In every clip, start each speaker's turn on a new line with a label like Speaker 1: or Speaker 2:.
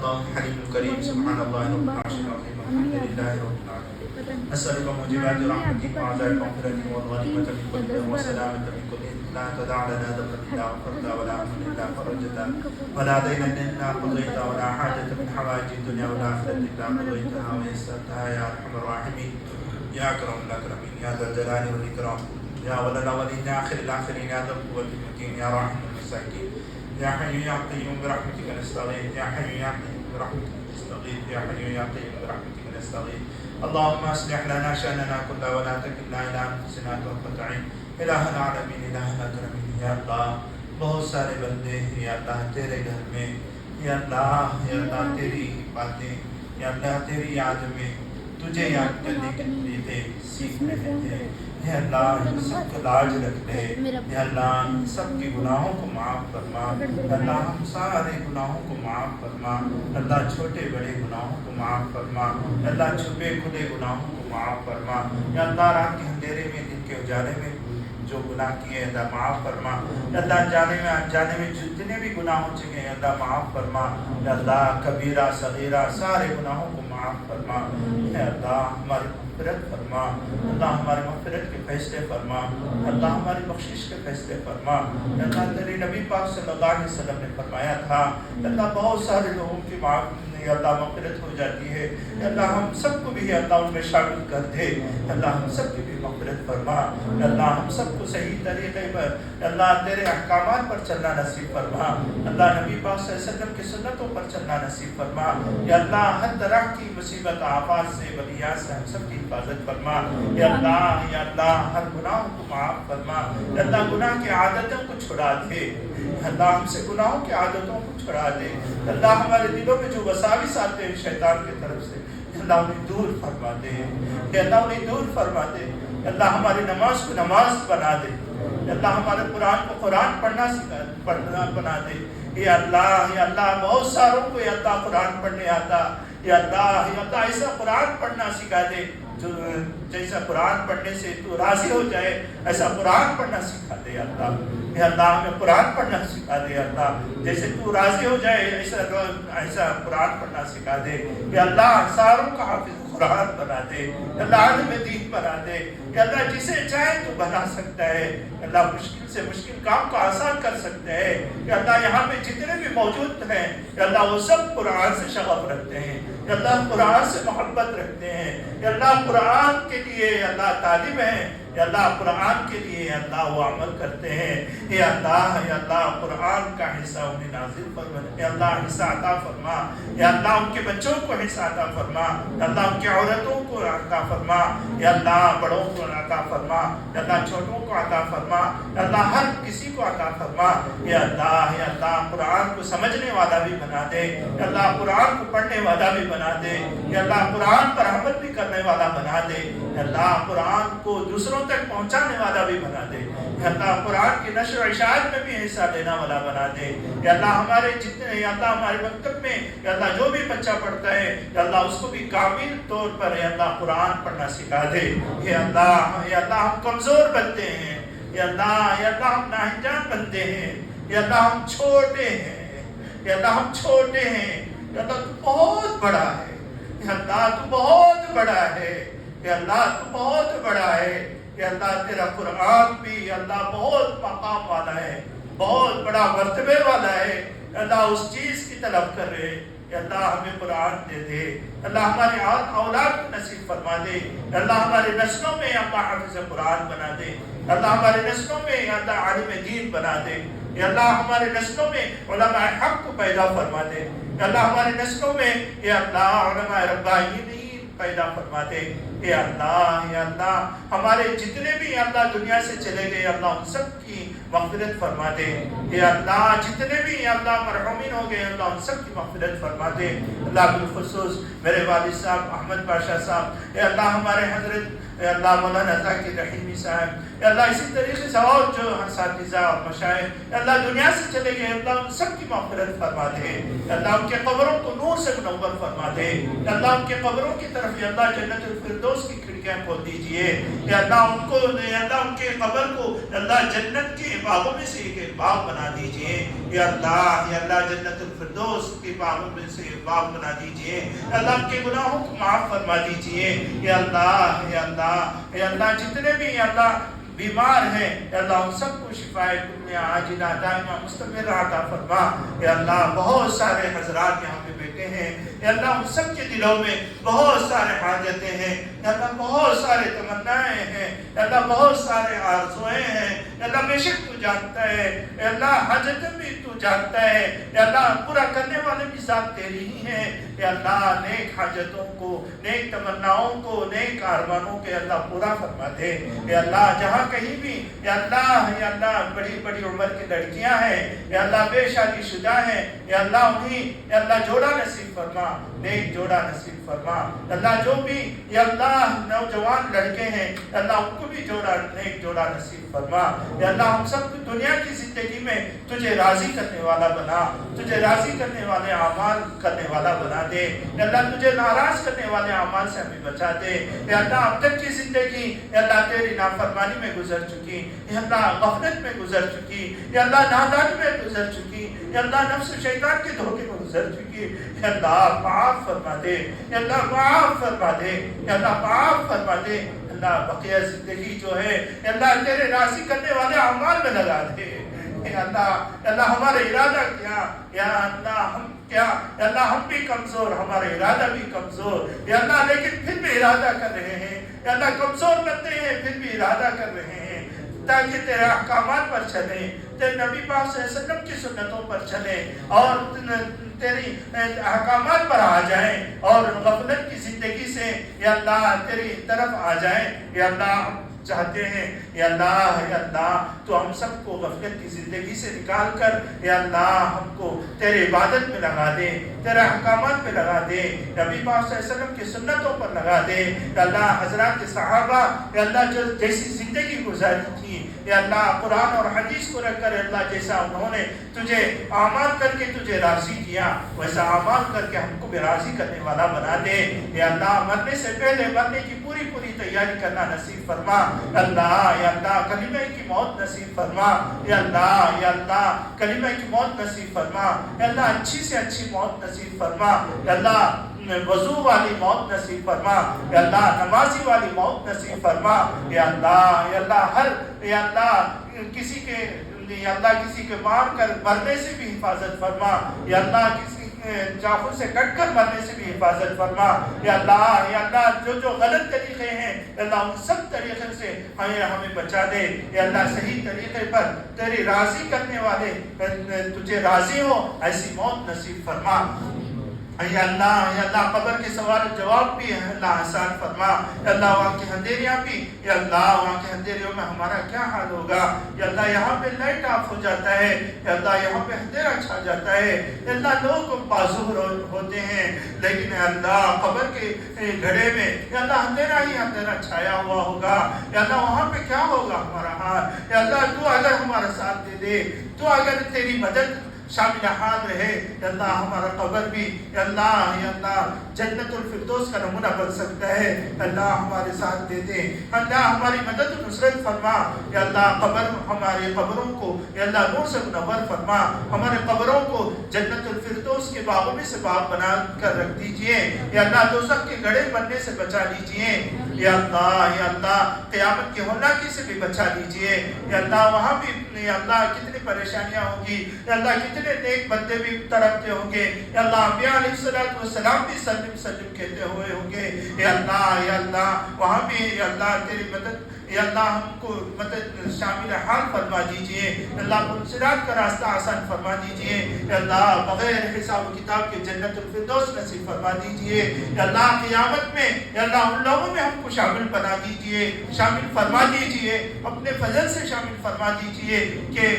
Speaker 1: حليم كريم سبحان الله رب العرش العظيم الحمد لله رب العالمين أسألك موجبات رحمتك وعزائم مغفرتك والغنيمة من كل بر والسلامة من كل إثم لا تدع لنا ذنبا إلا غفرتها ولا هما إلا فرجتها ولا دينا إلا قضيتها ولا حاجة من حوائج الدنيا والآخرة إلا قضيتها ويسرتها يا أرحم الراحمين يا أكرم الأكرمين يا ذا الجلال والإكرام يا أول الأولين يا آخر الآخرين يا ذا القوة المتين يا راحم المساكين يا حي يا قيوم برحمتك نستغيث يا حي يا قيوم برحمتك نستغيث يا حي يا قيوم برحمتك نستغيث اللهم اصلح لنا شأننا كله ولا تكلنا إلى أنفسنا طرفة عين الہ العالمین الہ الاکرمین یا اللہ بہت سارے بندے ہیں یا اللہ تیرے گھر میں یا اللہ تیری باتیں یا اللہ تیری یاد میں تجھے یاد کرنے کے لیے سیکھ رہے تھے یا اللہ ان سب کو لاج رکھ لے یا اللہ ان سب کی گناہوں کو معاف فرما اللہ ہم سارے گناہوں کو معاف فرما اللہ چھوٹے بڑے گناہوں کو معاف فرما اللہ چھپے کھلے گناہوں کو معاف فرما یا اللہ رات کے اندھیرے میں دن کے اجالے میں جو گناہ کیے اللہ معاف فرما اللہ جانے میں انجانے میں جتنے بھی گناہ ہو چکے ہیں اللہ معاف فرما اللہ کبیرہ صغیرہ سارے گناہوں کو معاف فرما اللہ ہماری مغفرت فرما اللہ ہماری مغفرت کے فیصلے فرما اللہ ہماری بخشش کے فیصلے فرما اللہ تیرے نبی پاک صلی اللہ علیہ وسلم نے فرمایا تھا اللہ بہت سارے لوگوں کی معاف اللہ مغفرت ہو جاتی ہے اللہ ہم سب کو بھی اللہ ان میں شامل کر دے اللہ ہم سب کی بھی مغفرت فرما اللہ ہم سب کو صحیح طریقے پر اللہ تیرے احکامات پر چلنا نصیب فرما اللہ نبی پاک صلی اللہ علیہ وسلم کی سنتوں پر چلنا نصیب فرما یا اللہ ہر طرح کی مصیبت آفات سے بلیات سے ہم سب کی حفاظت فرما یا اللہ ہر گناہ کو معاف فرما یا اللہ گناہ کی عادتوں کو چھڑا دے اللہ ہم سے گناہوں کی عادتوں کو چھڑا دے اللہ ہمارے دلوں میں جو وساوس آتے ہیں شیطان کی طرف سے اللہ انہیں دور فرما دے اللہ انہیں دور فرما دے اللہ ہماری نماز کو نماز بنا دے اللہ ہمارے قرآن کو قرآن پڑھنا بنا دے یا اللہ بہت ساروں کو یا اللہ قرآن پڑھنے آتا یا اللہ ایسا قرآن پڑھنا سکھا دے جو جیسا قرآن پڑھنے سے تو راضی ہو جائے ایسا قرآن پڑھنا سکھا دے اللہ یا اللہ ہمیں قرآن پڑھنا سکھا دے اللہ جیسے تو راضی ہو جائے ایسا قرآن پڑھنا سکھا دے یا اللہ ساروں کا حافظ قرآن بنا دے اللہ عالم دین بنا دے یا اللہ جسے چاہے تو بنا سکتا ہے اللہ مشکل سے مشکل کام کو آسان کر سکتا ہے یا اللہ یہاں پہ جتنے بھی موجود ہیں یا اللہ وہ سب قرآن سے شغف رکھتے ہیں یا اللہ قرآن سے محبت رکھتے ہیں یا اللہ قرآن کے لیے یا اللہ طالب ہیں یا اللہ قرآن کے لیے یا اللہ وہ عمل کرتے ہیں یا اللہ قرآن کا حصہ انہیں نازل فرما یا اللہ حصہ عطا فرما یا اللہ ان کے بچوں کو حصہ عطا فرما یا اللہ ان کی عورتوں کو عطا فرما یا اللہ بڑوں کو عطا فرما یا اللہ چھوٹوں کو عطا فرما یا اللہ ہر کسی کو عطا فرما یا اللہ قرآن کو سمجھنے والا بھی بنا دے یا اللہ قرآن کو پڑھنے والا بھی بنا دے یا اللہ قرآن پر عمل بھی کرنے والا بنا دے یا اللہ قرآن کو دوسروں تک پہنچانے والا بھی بنا دے یا اللہ قرآن کی نشر و اشاعت میں بھی حصہ لینا والا بنا دے یا اللہ ہمارے جتنے یا اللہ ہمارے مکتب میں یا اللہ جو بھی بچہ پڑھتا ہے یا اللہ اس کو بھی کامل طور پر یا اللہ قرآن پڑھنا سکھا دے یا اللہ ہم کمزور بنتے ہیں یا اللہ ہم ناہنجان بنتے ہیں یا اللہ ہم چھوٹے ہیں یا اللہ ہم چھوٹے ہیں یا اللہ تو بہت بڑا ہے یا اللہ تو بہت بڑا ہے یا اللہ تو بہت بڑا ہے یا اللہ تیرا قرآن بھی یا اللہ بہت مقام والا ہے بہت بڑا مرتبے والا ہے یا اللہ اس چیز کی طلب کر رہے یا اللہ ہمیں قرآن دے دے اللہ ہماری اولاد کو نصیب فرما دے اللہ ہمارے نسلوں میں اللہ حافظ قرآن بنا دے اللہ ہمارے نسلوں میں یا اللہ عالم دین بنا دے یا اللہ ہمارے نسلوں میں علماء حق کو پیدا فرما دے یا اللہ ہمارے نسلوں میں یا اللہ علماء ربانیین پیدا فرما دے یا اللہ ہمارے جتنے بھی یا اللہ دنیا سے چلے گئے اللہ ان سب کی مغفرت فرما دے یا اللہ جتنے بھی یا اللہ مرحومین ہو گئے اللہ ان سب کی مغفرت فرما دے اللہ بالخصوص میرے والد صاحب احمد پاشا صاحب یا اللہ ہمارے حضرت یا اللہ مولانا ذاکر رحیمی صاحب یا اللہ اسی طریقے سے اور جو اساتذہ اور مشائخ یا اللہ دنیا سے چلے گئے اللہ ان سب کی مغفرت فرما دے یا اللہ ان کے قبروں کو نور نور سے منور فرما دے یا اللہ ان کے قبروں کی طرف یا اللہ جنت الفردوس کی کھڑکیاں کھول دیجئے یا اللہ ان کو یا اللہ ان کے قبر کو یا اللہ جنت کے باغوں میں سے ایک باغ بنا دیجئے یا اللہ جنت الفردوس کے باغوں میں سے باغ بنا دیجئے یا اللہ ان کے گناہوں کو معاف فرما دیجئے یا اللہ جتنے بھی یا اللہ بیمار ہیں یا اللہ ان سب کو شفائے کلیہ عاجلہ دائمہ مستمر عطا فرما یا اللہ بہت سارے حضرات یہاں پہ بیٹھے ہیں یا اللہ ان سب کے دلوں میں بہت سارے حاجتیں ہیں یا اللہ بہت سارے تمنائیں ہیں یا اللہ بہت سارے آرزویں ہیں یا اللہ بے شک تو جانتا ہے یا اللہ حاجتیں بھی تو جانتا ہے یا اللہ پورا کرنے والے بھی ذات تیری ہی ہیں یا اللہ نیک حاجتوں کو نیک تمناؤں کو نیک آرمانوں کے اللہ پورا فرما دے یا اللہ جہاں کہیں بھی یا اللہ بڑی بڑی عمر کی لڑکیاں ہیں یا اللہ بے شادی شدہ ہیں یا اللہ انہیں یا اللہ جوڑا نصیب فرما نیک جوڑا نصیب فرما اللہ جو بھی یا اللہ نوجوان لڑکے ہیں یا اللہ ان کو بھی جوڑا نیک جوڑا نصیب فرما یا اللہ ہم سب کو دنیا کی زندگی میں تجھے راضی کرنے والا بنا تجھے راضی کرنے والے اعمال کرنے والا بنا دے یا اللہ تجھے ناراض کرنے والے اعمال سے ہمیں بچا دے یا اللہ اب تک کی زندگی یا اللہ تیری نافرمانی میں گزر چکی یا اللہ غفلت میں گزر چکی یا اللہ نادانی میں گزر چکی یا اللہ نفس و شیطان کے دھوکے میں گزر چکی یا اللہ معاف فرما دے یا اللہ معاف فرما دے یا اللہ معاف فرما دے اللہ بقیہ زندگی جو ہے یا اللہ تیرے راضی کرنے والے اعمال میں لگا دے یا اللہ ہمارا ارادہ کیا یا اللہ ہم کیا یا اللہ ہم بھی کمزور ہمارا ارادہ بھی کمزور یا اللہ لیکن پھر بھی ارادہ کر رہے ہیں یا اللہ کمزور بنتے ہیں پھر بھی ارادہ کر رہے ہیں تاکہ تیرے احکامات پر چلیں تیرے نبی پاک صلی اللہ علیہ وسلم کی سنتوں پر چلیں اور تیری احکامات پر آ جائیں اور غفلت کی زندگی سے یا اللہ تیری طرف آ جائیں یا اللہ چاہتے ہیں یا اللہ تو ہم سب کو غفلت کی زندگی سے نکال کر یا اللہ ہم کو تیرے عبادت میں لگا دے تیرے احکامات میں لگا دے نبی پاک صلی اللہ علیہ وسلم کی سنتوں پر لگا دے یا اللہ حضرات کے صحابہ یا اللہ جو جیسی زندگی گزاری تھی یا اللہ قرآن اور حدیث کو رکھ کر اللہ جیسا انہوں نے تجھے اعمال کر کے تجھے راضی کیا ویسا اعمال کر کے ہم کو بھی راضی کرنے والا بنا دے یا اللہ مرنے سے پہلے مرنے کی پوری تیاری کرنا نصیب فرما یا اللہ کلمہ کی موت نصیب فرما یا اللہ کلمہ کی موت نصیب فرما یا اللہ اچھی سے اچھی موت نصیب فرما یا اللہ وضو والی موت نصیب فرما یا اللہ نمازی والی موت نصیب فرما یا اللہ کسی کے مار کر مرنے سے بھی حفاظت فرما یا اللہ کسی چاقو سے کٹ کر مرنے سے بھی حفاظت فرما یا اللہ جو غلط طریقے ہیں یا اللہ ان سب طریقے سے ہمیں بچا دے یا اللہ صحیح طریقے پر تیری راضی کرنے والے تجھے راضی ہو ایسی موت نصیب فرما یا اللہ قبر کے سوال جواب بھی ہے اللہ آسان فرما یا اللہ وہاں کی اندھیریاں بھی یا اللہ وہاں کے اندھیریوں میں ہمارا کیا حال ہوگا یا اللہ یہاں پہ لائٹ آف ہو جاتا ہے یا اللہ یہاں پہ اندھیرا چھا جاتا ہے یا اللہ لوگ معذور ہوتے ہیں لیکن یا اللہ قبر کے گھڑے میں یا اللہ اندھیرا چھایا ہوا ہوگا یا اللہ وہاں پہ کیا ہوگا ہمارا حال یا اللہ تو اگر ہمارا ساتھ دے دے تو اگر تیری مدد شامل حال رہے یا اللہ ہمارا قبر بھی یا اللہ جنت الفردوس کا نمونہ بن سکتا ہے اللہ ہمارے ساتھ دے دے اللہ ہماری مدد و نصرت فرما یا اللہ ہمارے قبروں کو یا اللہ نور سے منور فرما ہمارے قبروں کو جنت الفردوس کے باغوں میں سے باغ بنا کر رکھ دیجئے یا اللہ دوزخ کے گڑھے بننے سے بچا لیجئے یا اللہ قیامت کی ہولناکی سے بھی بچا لیجئے یا اللہ وہاں بھی یا اللہ کتنی پریشانیاں ہوں گی یا اللہ کتنے نیک بندے بھی تڑپتے ہوں گے یا اللہ انبیاء علیہ السلام بھی سلم کہتے ہوئے ہوں گے یا اللہ وہاں بھی یا اللہ تیری مدد یا اللہ ہم کو مدد شامل حال فرما دیجئے اللہ صراط کا راستہ آسان فرما دیجئے یا اللہ بغیر حساب و کتاب کے جنت الفردوس نصیب فرما دیجئے یا اللہ قیامت میں یا اللہ ان لوگوں میں ہم کو شامل بنا دیجئے شامل فرما دیجئے اپنے فضل سے شامل فرما دیجئے کہ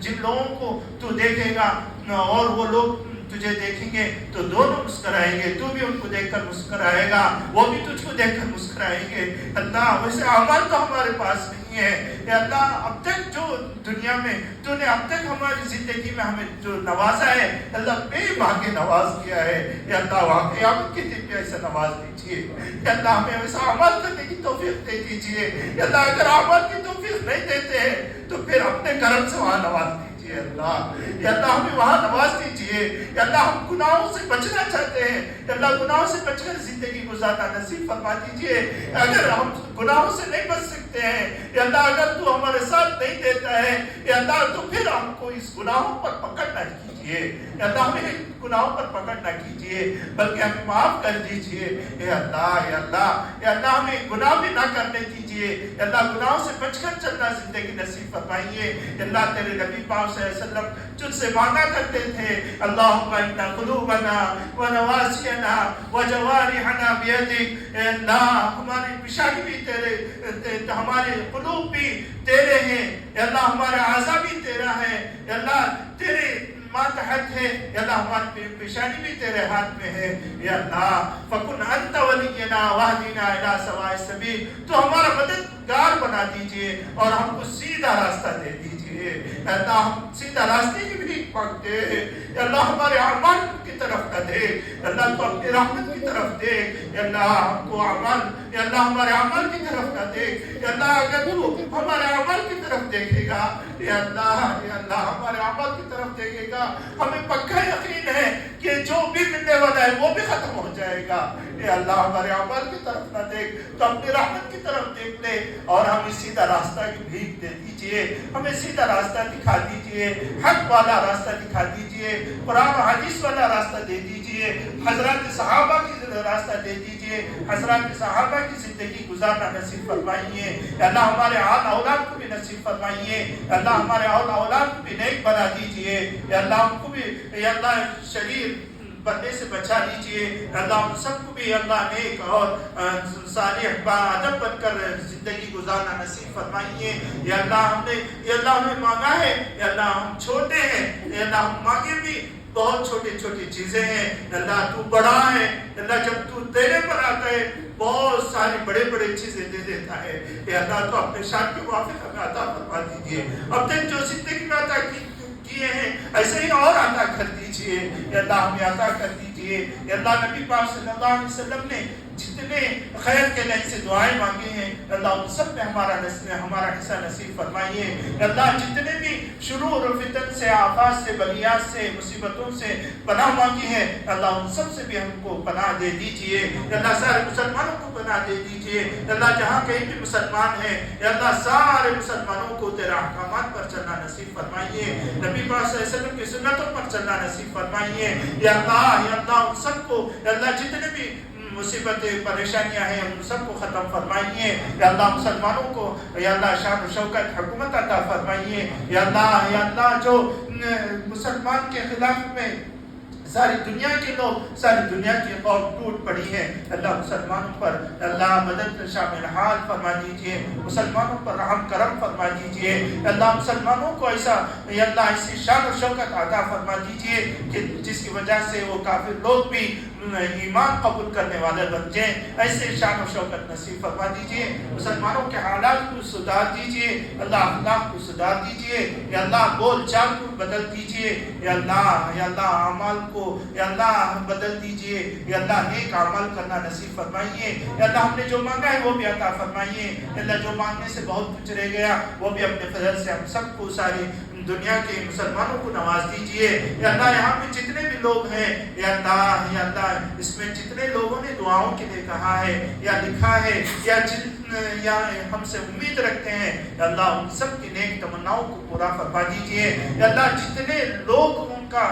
Speaker 1: جن لوگوں کو تو دیکھے گا اور وہ لوگ تجھے دیکھیں گے تو دونوں مسکرائیں گے تو بھی ان کو دیکھ کر مسکرائے گا وہ بھی تجھ کو دیکھ کر مسکرائیں گے اللہ ویسے اعمال تو ہمارے پاس نہیں کی ہیں. یا اللہ اب تک جو دنیا میں تو نے اب تک ہماری زندگی میں ہمیں جو نوازا ہے اللہ بے بھاگے نواز کیا ہے. یا اللہ وہاں قیامت کے دن بھی ایسا نواز دیجیے. یا اللہ ہمیں ویسا عمل کرنے کی توفیق دے دیجیے. یا اللہ اگر عمل کی توفیق نہیں دیتے ہیں تو پھر اپنے کرم سے وہاں نواز دیجیے. اللہ یا اللہ ہمیں وہاں نواز دیجیے. یا اللہ ہم گناہوں سے بچنا چاہتے ہیں. یا اللہ گناہوں سے بچ کر زندگی گزارنا نصیب فرما دیجیے. اگر ہم گناہوں سے نہیں بچ سکتے ہیں یا اللہ اگر تو ہمارے ساتھ نہیں دیتا ہے یا اللہ تو پھر ہم کو اس گناہوں پر پکڑ نہ کیجیے. یا اللہ ہمیں گناہوں پر پکڑ نہ کیجیے بلکہ ہمیں معاف کر دیجیے. یا اللہ یا اللہ یا اللہ ہمیں گناہ بھی نہ کرنے دیجیے. یا اللہ گناہوں سے بچ کر چلنا زندگی نصیب فرمائیے. یا اللہ تیرے نبی پاک صلی اللہ علیہ وسلم تجھ سے مانگا کرتے تھے اللہم انا قلوبنا ونواسینا وجوارحنا بیدک. اے اللہ ہماری پیشانی بھی تیرے ہمارے قلوب بھی تیرے ہیں. یا اللہ ہمارا اعضاء بھی تیرا ہے. یا اللہ تیرے ماتحت ہے. یا اللہ ہماری پیشانی بھی تیرے ہاتھ میں ہے. یا اللہ فکن انت ولینا واہدنا الی سواء السبیل. تو ہمارا مددگار بنا دیجئے اور ہم کو سیدھا راستہ دے دیجئے. یا اللہ ہم سیدھا راستے کی بھی مانگتے ہیں. یا اللہ ہمارے اعمال کی طرف نہ دیکھ. یا اللہ تو اپنی رحمت کی طرف دیکھ. یا اللہ ہم کو اعمال یا اللہ ہمارے اعمال کی طرف نہ دیکھ. یا اللہ اگر تو ہمارے اعمال کی طرف دیکھے گا یا اللہ ہمارے اعمال کی طرف دیکھے گا ہمیں پکا یقین ہے کہ جو بھی ملنے والا ہے وہ بھی ختم ہو جائے گا. یا اللہ ہمارے اعمال کی طرف نہ دیکھ تو اپنی رحمت کی طرف دیکھ لے اور ہمیں سیدھا راستہ کی بھیک دے دیجئے. ہمیں سیدھا راستہ دکھا دیجئے. حق والا راستہ دکھا دیجئے. قرآن و حدیث والا راستہ دے دیجئے. حضرات صحابہ کی راستہ دے دیجئے. حضرات صحابہ کی زندگی گزارنا نصیب فرمائیے. یا اللہ ہمارے آل اولاد کو بھی نصیب فرمائیے. یا اللہ ہمارے آل اولاد کو بھی نیک بنا دیجئے. یا اللہ ہم کو بھی یا اللہ شریر بننے سے بچا لیجئے. اللہ ہم سب کو بھی اللہ نیک اور صالح باادب بن کر زندگی گزارنا نصیب فرمائیے. یا اللہ ہمیں مانگا ہے. یا اللہ ہم چھوٹے ہیں. یا اللہ ہم مانگے بھی بہت چھوٹی چیزیں ہیں. اللہ تو بڑا ہے. اللہ جب تو دینے پر آتا ہے بہت ساری بڑے چیزیں دے دیتا ہے. یا اللہ تو اپنے شان کے موافق ہمیں عطا فرما دیجیے. اب تک جو زندگی میں عطا کیے ہیں ایسے ہی اور عطا کر دیجیے. یا اللہ ہمیں عطا کر دیجیے. یا اللہ نبی پاک صلی اللہ علیہ وسلم نے جتنے خیر کے لئے سے دعائیں مانگے ہیں اللہ ان سب میں ہمارا حصہ نصیب فرمائیے. اللہ جتنے بھی شرور و فتن سے آفات سے بلیات سے مصیبتوں سے پناہ مانگی ہے اللہ ان سب سے بھی ہم کو پناہ دے دیجئے. اللہ سارے مسلمانوں کو پناہ دے دیجئے. اللہ جہاں کہیں بھی مسلمان ہیں یا اللہ سارے مسلمانوں کو تیرے احکامات پر چلنا نصیب فرمائیے. نبی پاک صلی اللہ علیہ وسلم کی سنتوں پر چلنا نصیب فرمائیے. یا اللہ ان سب کو یا اللہ جتنے بھی مصیبتیں پریشانیاں ہیں ان سب کو ختم فرمائیے. یا اللہ مسلمانوں کو یا اللہ شان و شوکت حکومت عطا فرمائیے. یا اللہ جو مسلمان کے خلاف میں ساری دنیا کے لوگ ساری دنیا کی قوم ٹوٹ پڑی ہے اللہ مسلمانوں پر اللہ مدد شامل حال فرما دیجئے. مسلمانوں پر رحم کرم فرما دیجئے. اللہ مسلمانوں کو ایسا یا اللہ ایسی شان و شوکت عطا فرما دیجئے کہ جس کی وجہ سے وہ کافر لوگ بھی ایمان قبول کرنے والے بن جائیں. ایسے شان و شوکت نصیب فرما دیجئے. مسلمانوں کے حالات کو سدھار دیجئے. اللہ اخلاق کو سدھار دیجئے. یا اللہ بول چال کو بدل دیجئے. یا اللہ اعمال کو یا اللہ بدل دیجئے. یا اللہ نیک عمل کرنا نصیب فرمائیے. یا اللہ ہم نے جو مانگا ہے وہ بھی عطا فرمائیے. یا اللہ جو مانگنے سے بہت کچھ رہ گیا وہ بھی اپنے فضل سے ہم سب کو ساری دنیا کے مسلمانوں کو نواز دیجئے. یا اللہ یہاں پہ جتنے بھی لوگ ہیں یا اللہ اس میں جتنے لوگوں نے دعاؤں کے لیے کہا ہے یا لکھا ہے یا ہم سے امید رکھتے ہیں یا اللہ ان سب کی نیک تمناؤں کو پورا فرما دیجئے. یا اللہ جتنے لوگ ان کا